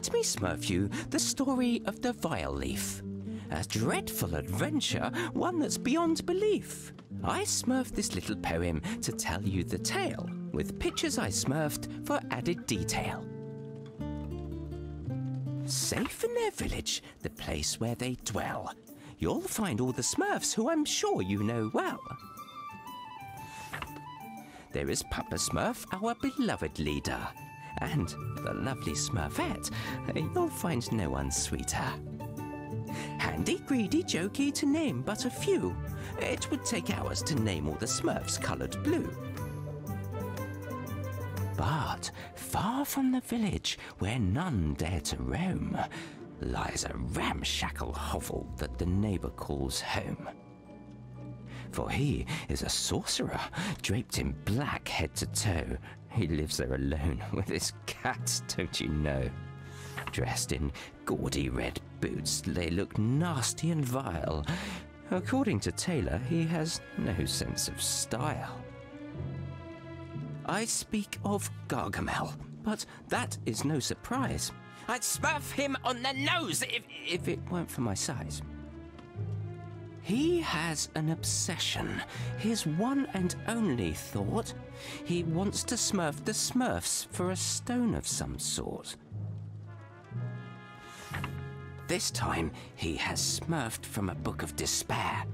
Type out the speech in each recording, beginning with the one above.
let me smurf you the story of the VILEAF. A dreadful adventure, one that's beyond belief. I smurfed this little poem to tell you the tale, with pictures I smurfed for added detail. Safe in their village, the place where they dwell, you'll find all the Smurfs who I'm sure you know well. There is Papa Smurf, our beloved leader, and the lovely Smurfette. You'll find no one sweeter. Handy, greedy, jokey, to name but a few. It would take hours to name all the Smurfs coloured blue. But far from the village, where none dare to roam, lies a ramshackle hovel that the neighbour calls home. For he is a sorcerer, draped in black head to toe. He lives there alone with his cats, don't you know? Dressed in gaudy red boots, they look nasty and vile. According to Taylor, he has no sense of style. I speak of Gargamel, but that is no surprise. I'd smurf him on the nose if it weren't for my size. He has an obsession, his one and only thought. He wants to smurf the Smurfs for a stone of some sort. This time, he has smurfed from a book of despair.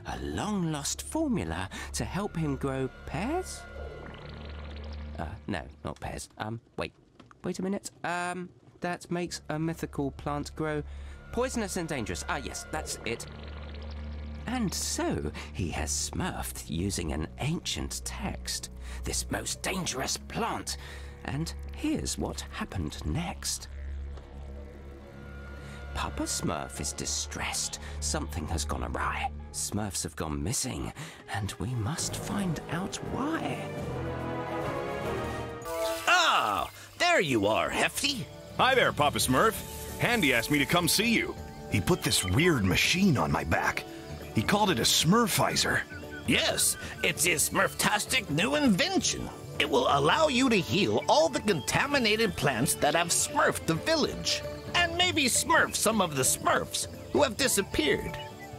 A long-lost formula to help him grow pears? No, not pears. Wait a minute. That makes a mythical plant grow poisonous and dangerous. Ah, yes, that's it. And so, he has smurfed using an ancient text, this most dangerous plant. And here's what happened next. Papa Smurf is distressed. Something has gone awry. Smurfs have gone missing, and we must find out why. Ah, there you are, Hefty. Hi there, Papa Smurf. Handy asked me to come see you. He put this weird machine on my back. He called it a Smurfizer. Yes, it's his Smurftastic new invention. It will allow you to heal all the contaminated plants that have smurfed the village. And maybe smurf some of the Smurfs who have disappeared.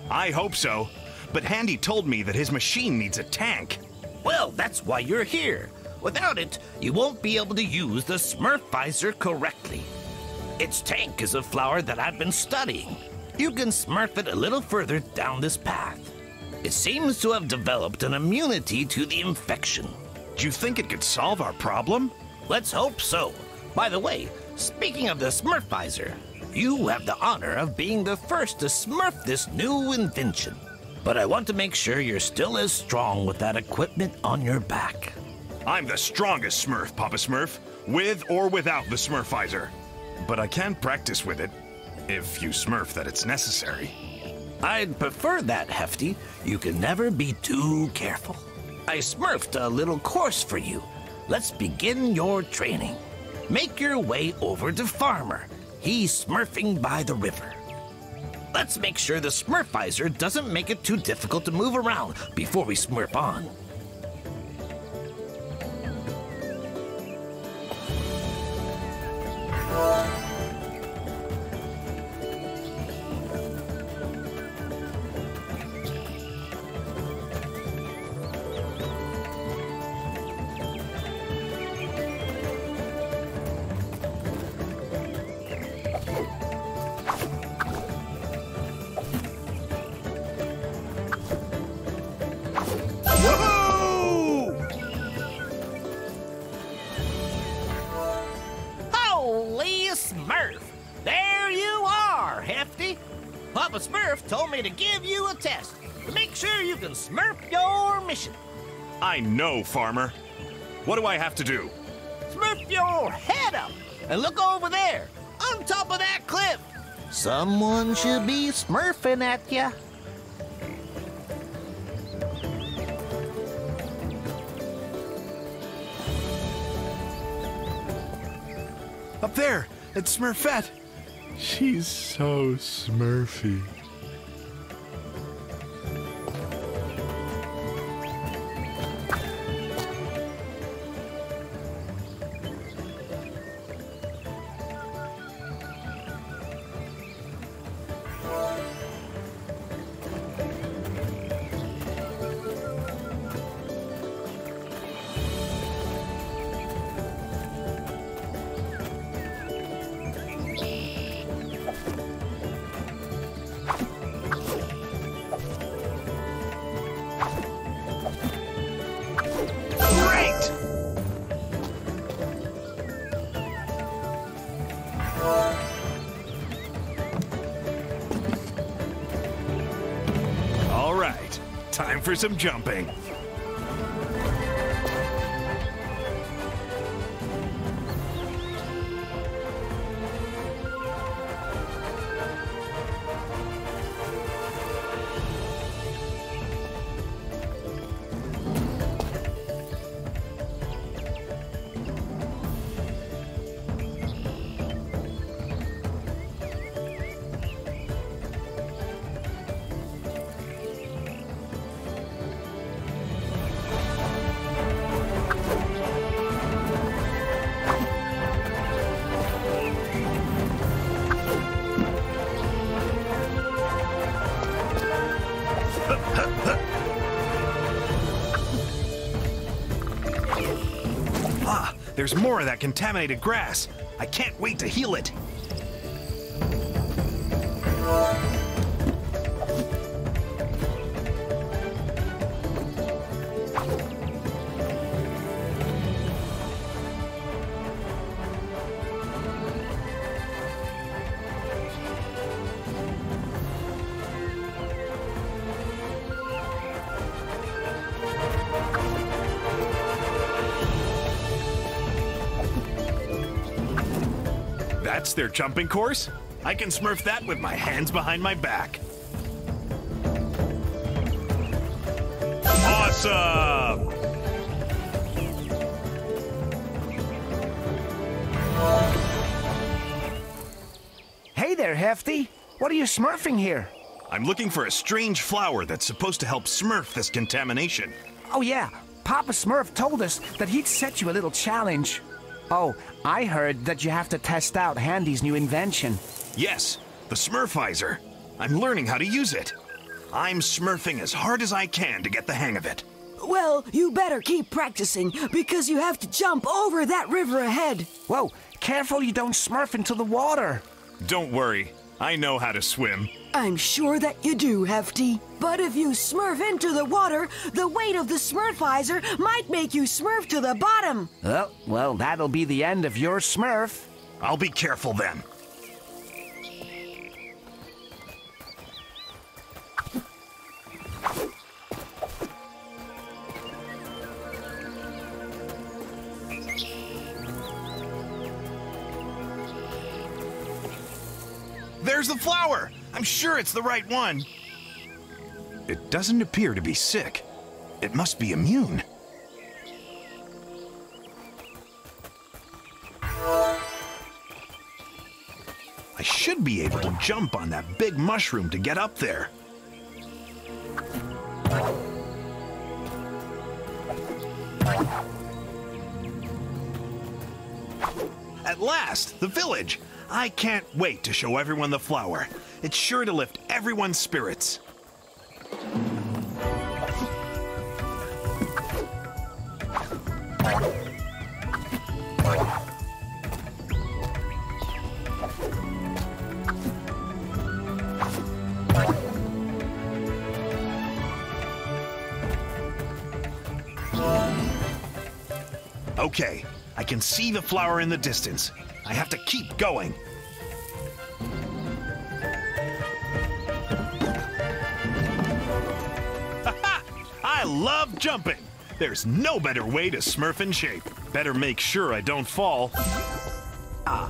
I hope so. But Handy told me that his machine needs a tank. Well, that's why you're here. Without it, you won't be able to use the Smurfizer correctly. Its tank is a flower that I've been studying. You can smurf it a little further down this path. It seems to have developed an immunity to the infection. Do you think it could solve our problem? Let's hope so. By the way, speaking of the Smurfizer, you have the honor of being the first to smurf this new invention. But I want to make sure you're still as strong with that equipment on your back. I'm the strongest Smurf, Papa Smurf, with or without the Smurfizer. But I can practice with it, if you smurf that it's necessary. I'd prefer that, Hefty. You can never be too careful. I smurfed a little course for you. Let's begin your training. Make your way over to Farmer. He's smurfing by the river. Let's make sure the Smurfizer doesn't make it too difficult to move around before we smurf on. Holy Smurf! There you are, Hefty! Papa Smurf told me to give you a test to make sure you can smurf your mission. I know, Farmer. What do I have to do? Smurf your head up and look over there, on top of that cliff. Someone should be smurfing at ya. Up there, it's Smurfette. She's so smurfy. time for some jumping. Ah, there's more of that contaminated grass. I can't wait to heal it. That's their jumping course? I can smurf that with my hands behind my back. Awesome! Hey there, Hefty. What are you smurfing here? I'm looking for a strange flower that's supposed to help smurf this contamination. Oh yeah, Papa Smurf told us that he'd set you a little challenge. Oh, I heard that you have to test out Handy's new invention. Yes, the Smurfizer. I'm learning how to use it. I'm smurfing as hard as I can to get the hang of it. Well, you better keep practicing, because you have to jump over that river ahead. Whoa, careful you don't smurf into the water. Don't worry, I know how to swim. I'm sure that you do, Hefty. But if you smurf into the water, the weight of the Smurfizer might make you smurf to the bottom. Oh, well, that'll be the end of your smurf. I'll be careful then. There's the flower! I'm sure it's the right one. It doesn't appear to be sick. It must be immune. I should be able to jump on that big mushroom to get up there. At last, the village! I can't wait to show everyone the flower. It's sure to lift everyone's spirits. Okay, I can see the flower in the distance. I have to keep going. Ha-ha! I love jumping. There's no better way to smurf in shape. Better make sure I don't fall. Ah.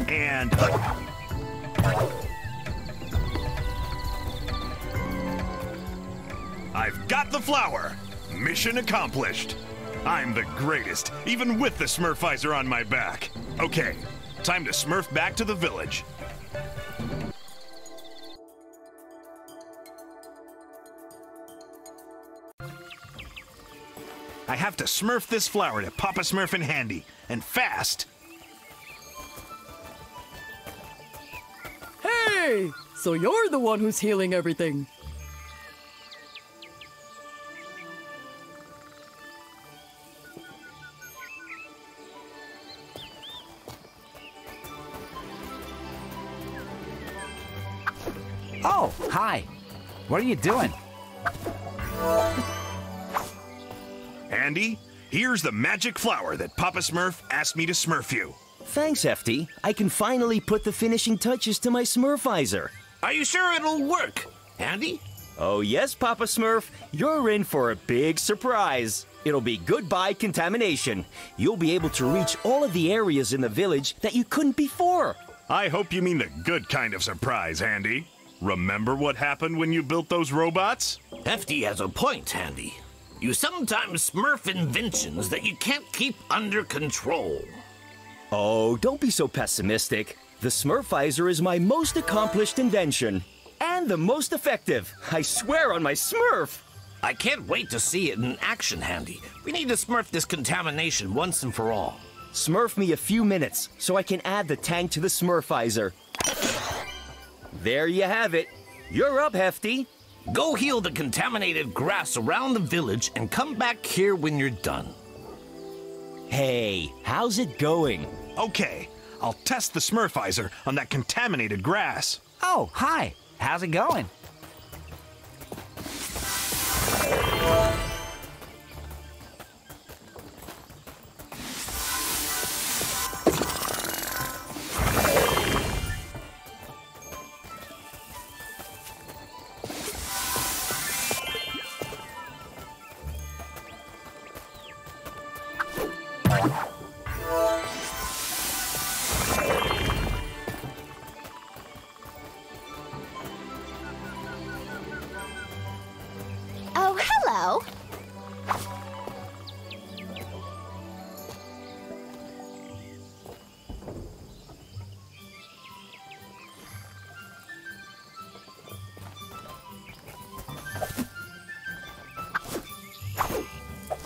And I've got the flower. Mission accomplished. I'm the greatest, even with the Smurfizer on my back. Okay, time to Smurf back to the village. I have to Smurf this flower to Papa Smurf in handy, and fast. Hey! So you're the one who's healing everything. Oh, hi. What are you doing? Andy, here's the magic flower that Papa Smurf asked me to Smurf you. Thanks, Hefty. I can finally put the finishing touches to my Smurfizer. Are you sure it'll work, Andy? Oh yes, Papa Smurf. You're in for a big surprise. It'll be goodbye contamination. You'll be able to reach all of the areas in the village that you couldn't before. I hope you mean the good kind of surprise, Andy. Remember what happened when you built those robots? Hefty has a point, Andy. You sometimes Smurf inventions that you can't keep under control. Oh, don't be so pessimistic. The Smurfizer is my most accomplished invention. And the most effective. I swear on my Smurf. I can't wait to see it in action, Andy. We need to Smurf this contamination once and for all. Smurf me a few minutes so I can add the tank to the Smurfizer. There you have it. You're up, Hefty. Go heal the contaminated grass around the village and come back here when you're done. Hey, how's it going? Okay, I'll test the Smurfizer on that contaminated grass. Oh, hi. How's it going? Oh, hello.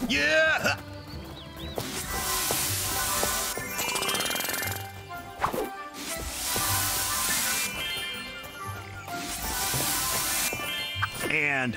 Yeah! And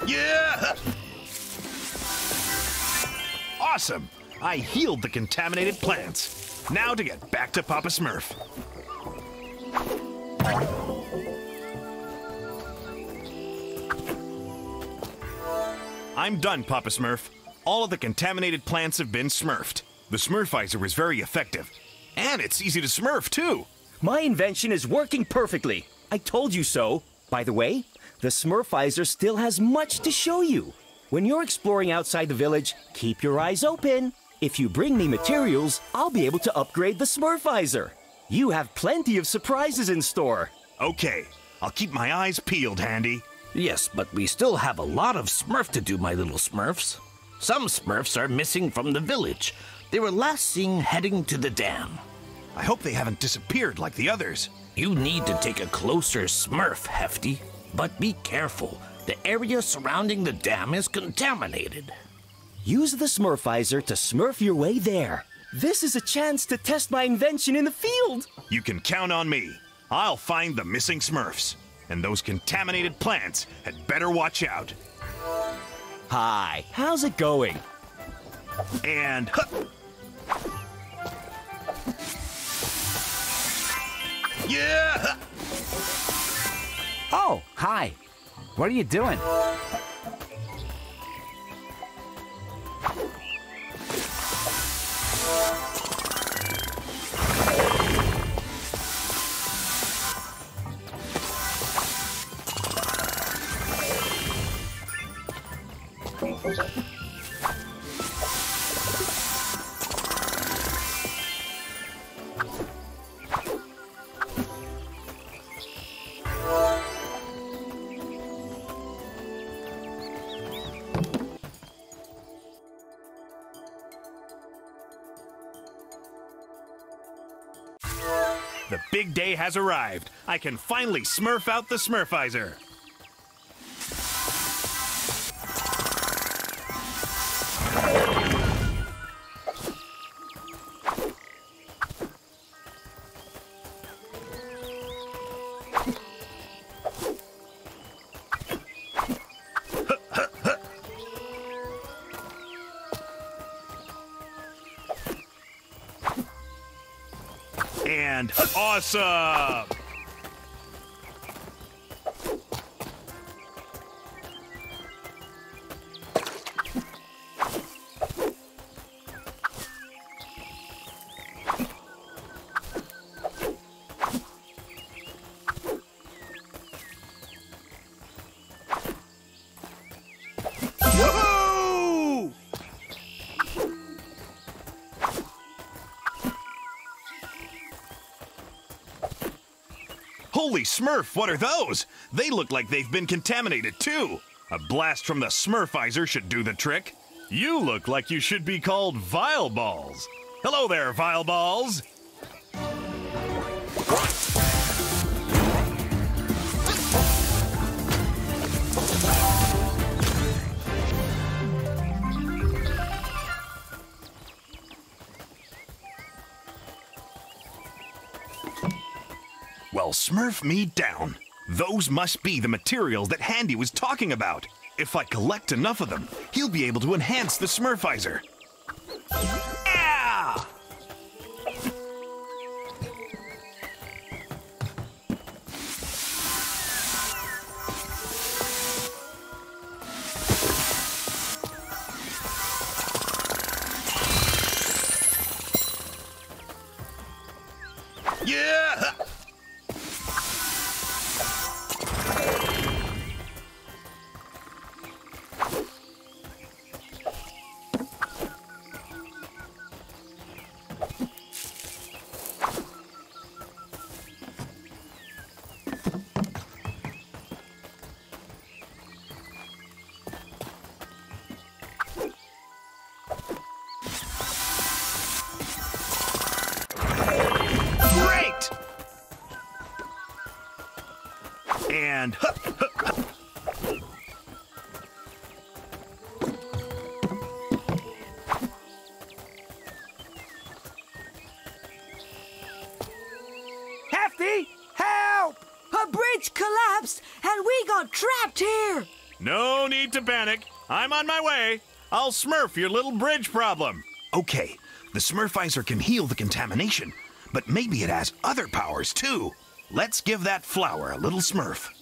yeah! Awesome! I healed the contaminated plants. Now to get back to Papa Smurf. I'm done, Papa Smurf. All of the contaminated plants have been Smurfed. The Smurfizer is very effective. And it's easy to Smurf, too. My invention is working perfectly. I told you so. By the way, the Smurfizer still has much to show you. When you're exploring outside the village, keep your eyes open. If you bring me materials, I'll be able to upgrade the Smurfizer. You have plenty of surprises in store. Okay, I'll keep my eyes peeled, Handy. Yes, but we still have a lot of Smurf to do, my little Smurfs. Some Smurfs are missing from the village. They were last seen heading to the dam. I hope they haven't disappeared like the others. You need to take a closer Smurf, Hefty. But be careful. The area surrounding the dam is contaminated. Use the Smurfizer to Smurf your way there. This is a chance to test my invention in the field. You can count on me. I'll find the missing Smurfs. And those contaminated plants had better watch out. Hi, how's it going? And... yeah! Oh, hi. What are you doing? The big day has arrived. I can finally smurf out the Smurfizer. And awesome! Woohoo! Holy Smurf, what are those? They look like they've been contaminated too. A blast from the Smurfizer should do the trick. You look like you should be called Vile Balls. Hello there, Vile Balls. Well, Smurf me down. Those must be the materials that Handy was talking about. If I collect enough of them, he'll be able to enhance the Smurfizer. Yeah! Yeah! And Hefty, help! A bridge collapsed and we got trapped here. no need to panic. I'm on my way. I'll smurf your little bridge problem. Okay, the Smurfizer can heal the contamination, but maybe it has other powers too. Let's give that flower a little smurf.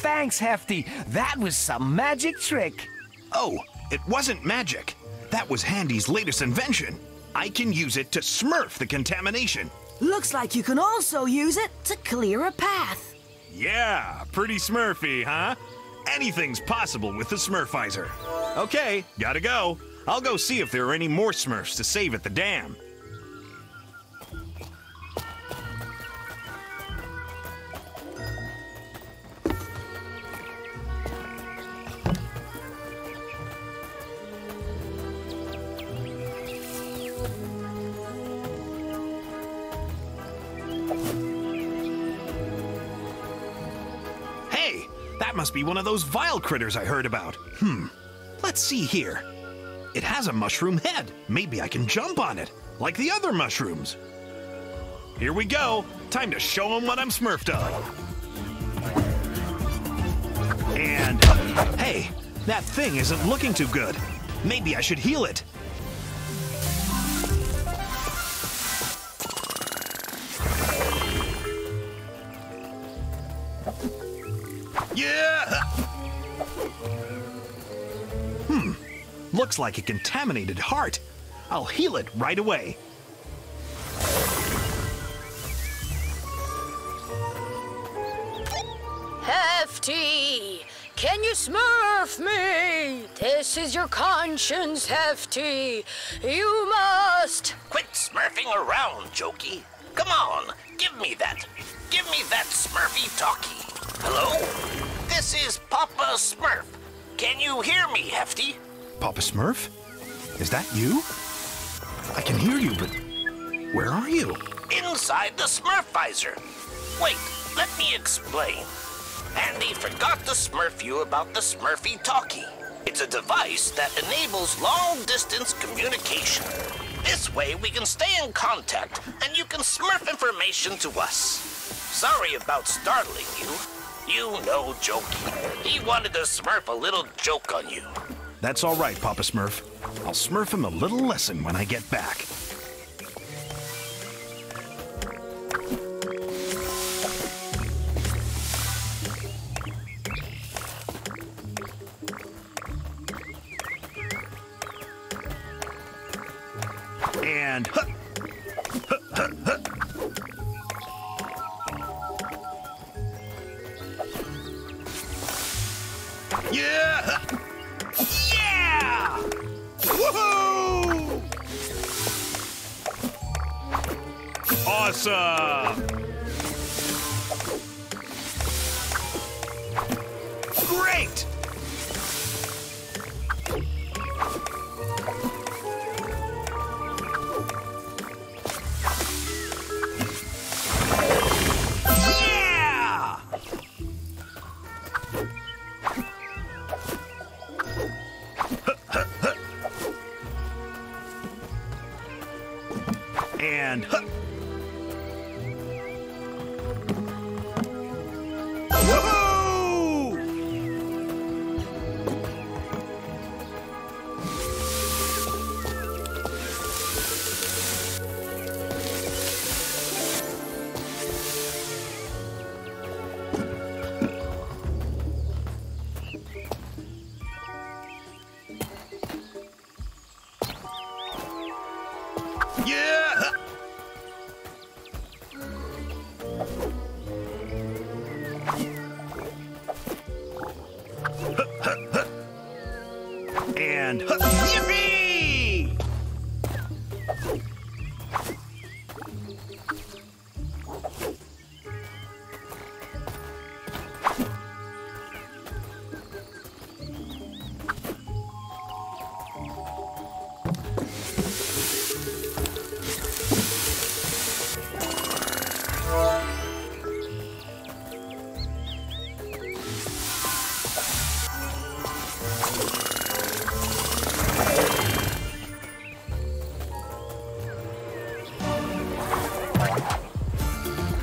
Thanks, Hefty. That was some magic trick. Oh, it wasn't magic. That was Handy's latest invention. I can use it to smurf the contamination. Looks like you can also use it to clear a path. Yeah, pretty smurfy, huh? Anything's possible with the Smurfizer. Okay, gotta go. I'll go see if there are any more Smurfs to save at the dam. That must be one of those vile critters I heard about. Let's see here. It has a mushroom head. Maybe I can jump on it, like the other mushrooms. Here we go. Time to show them what I'm smurfed of. And, hey, that thing isn't looking too good. Maybe I should heal it. Yeah! Looks like a contaminated heart. I'll heal it right away. Hefty! Can you smurf me? This is your conscience, Hefty. You must... Quit smurfing around, Jokey. Come on, give me that. Give me that smurfy talkie. Hello? This This is Papa Smurf. Can you hear me, Hefty? Papa Smurf? Is that you? I can hear you, but where are you? Inside the Smurfizer. Wait, let me explain. Andy forgot to smurf you about the Smurfy Talkie. It's a device that enables long-distance communication. This way we can stay in contact, and you can smurf information to us. Sorry about startling you. You know Jokey. He wanted to smurf a little joke on you. That's all right, Papa Smurf. I'll smurf him a little lesson when I get back. And yeah! Yeah! Woohoo! Awesome! Great! And woohoo! Yeah! And yippee!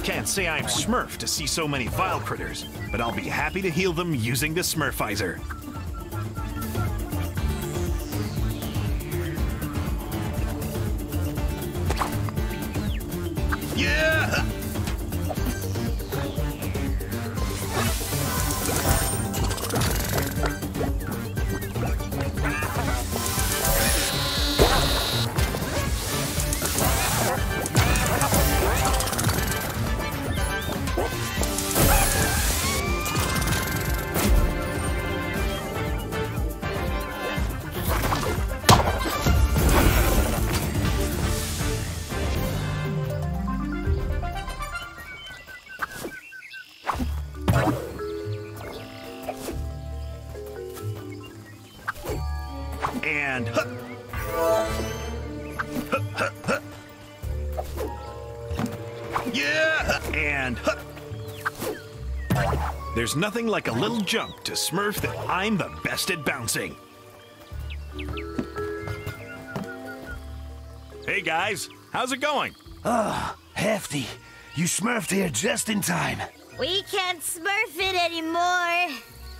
Can't say I'm Smurf to see so many vile critters, but I'll be happy to heal them using the Smurfizer. Yeah! And yeah, and there's nothing like a little jump to smurf that I'm the best at bouncing. Hey guys, how's it going? Hefty, you smurfed here just in time. We can't smurf it anymore.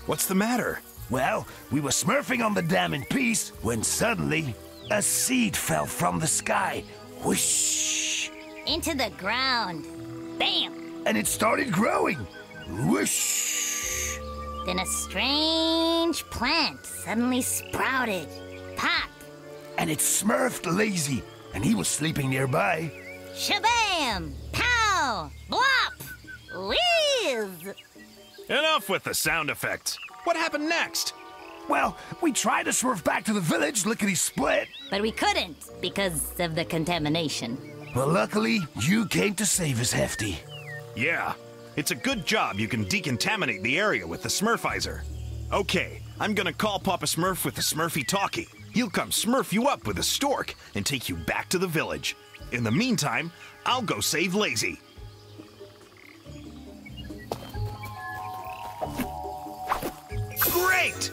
What's the matter? Well, we were smurfing on the dam in peace when suddenly a seed fell from the sky. Whoosh! Into the ground. Bam! And it started growing. Whoosh! Then a strange plant suddenly sprouted. Pop! And it smurfed Lazy, and he was sleeping nearby. Shabam! Pow! Blop! Whiz! Enough with the sound effects. What happened next? Well, we tried to smurf back to the village, lickety-split. But we couldn't because of the contamination. Well, luckily, you came to save us, Hefty. Yeah, It's a good job you can decontaminate the area with the Smurfizer. Okay, I'm gonna call Papa Smurf with the Smurfy talkie. He'll come smurf you up with a stork and take you back to the village. In the meantime, I'll go save Lazy. Great!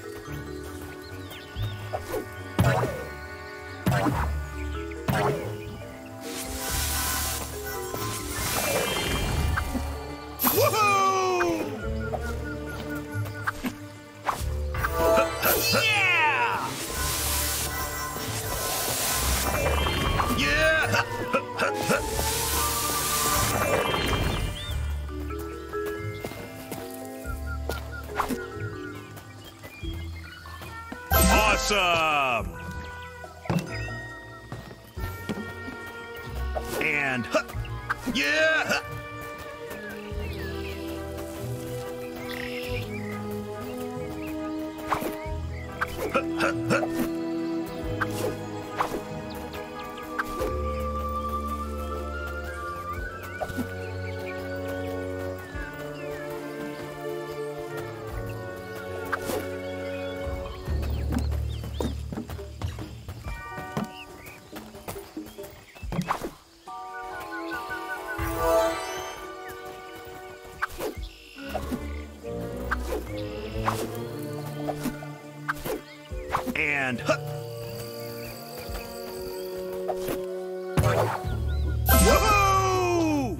Woohoo! Yeah! Yeah! Awesome! And yeah! And woohoo!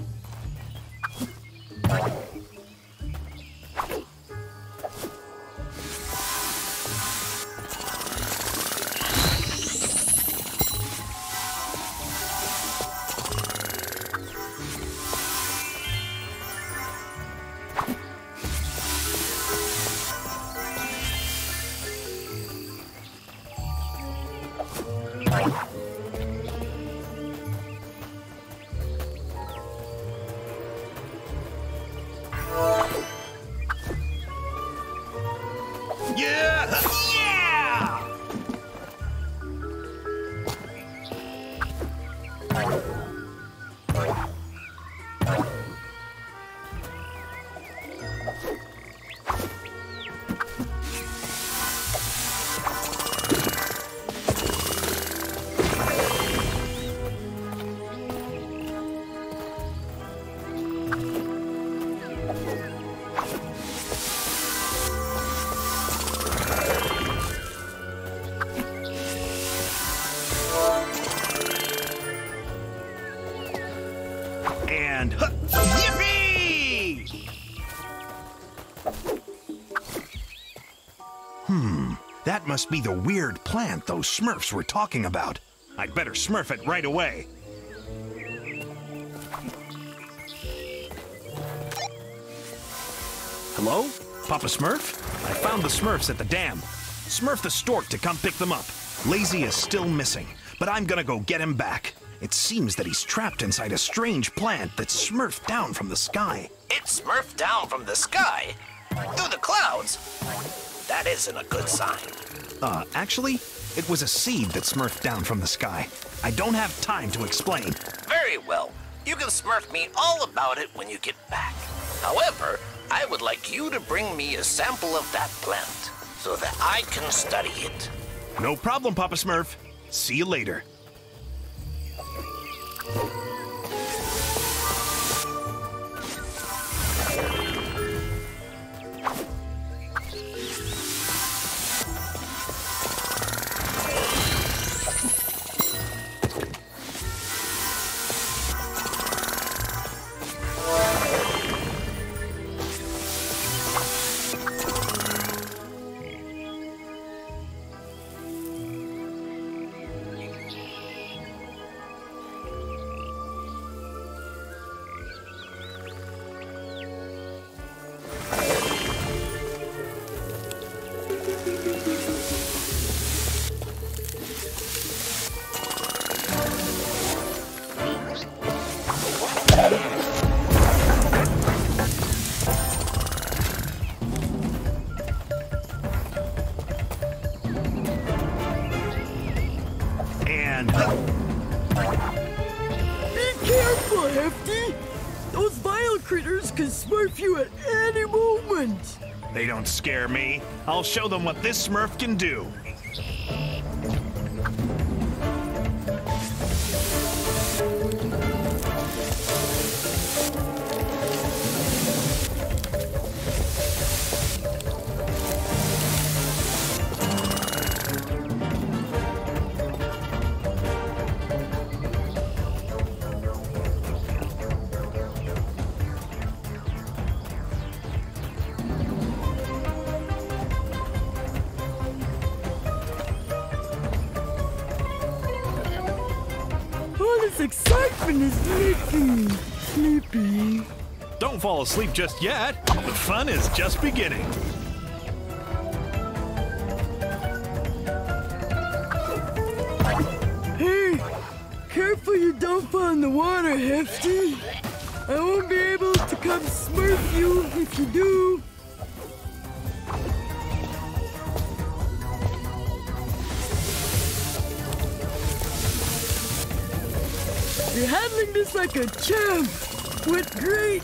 Yeah! Yeah! And yippee! That must be the weird plant those Smurfs were talking about. I'd better smurf it right away. Hello? Papa Smurf? I found the Smurfs at the dam. Smurf the stork to come pick them up. Lazy is still missing, but I'm gonna go get him back. It seems that he's trapped inside a strange plant that's smurfed down from the sky. It's smurfed down from the sky? Through the clouds? That isn't a good sign. Actually, it was a seed that smurfed down from the sky. I don't have time to explain. Very well. You can smurf me all about it when you get back. However, I would like you to bring me a sample of that plant so that I can study it. No problem, Papa Smurf. See you later. Smurfs can smurf you at any moment. They don't scare me. I'll show them what this Smurf can do. This excitement is making me sleepy. Don't fall asleep just yet. The fun is just beginning. Hey, careful you don't fall in the water, Hefty. I won't be able to come smurf you if you do. You're handling this like a champ, with great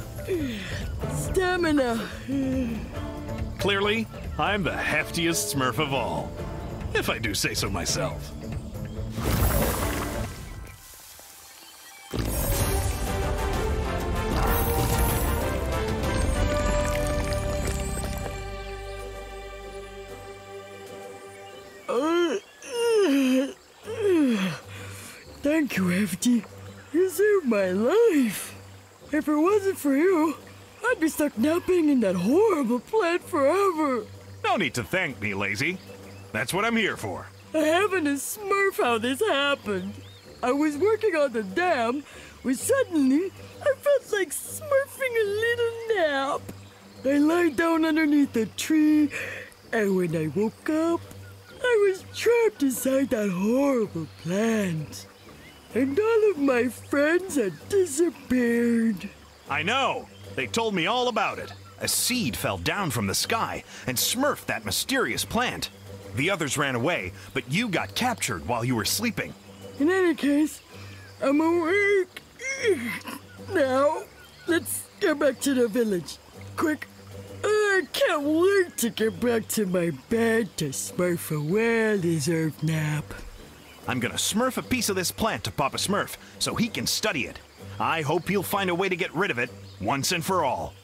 stamina. Clearly, I'm the heftiest Smurf of all, if I do say so myself. Thank you, Hefty. You saved my life. If it wasn't for you, I'd be stuck napping in that horrible plant forever. No need to thank me, Lazy. That's what I'm here for. I haven't a smurf how this happened. I was working on the dam when suddenly I felt like smurfing a little nap. I lied down underneath a tree, and when I woke up, I was trapped inside that horrible plant. And all of my friends had disappeared. I know. They told me all about it. A seed fell down from the sky and smurfed that mysterious plant. The others ran away, but you got captured while you were sleeping. In any case, I'm awake. Now, let's get back to the village. Quick. I can't wait to get back to my bed to smurf a well-deserved nap. I'm gonna smurf a piece of this plant to Papa Smurf so he can study it. I hope he'll find a way to get rid of it once and for all.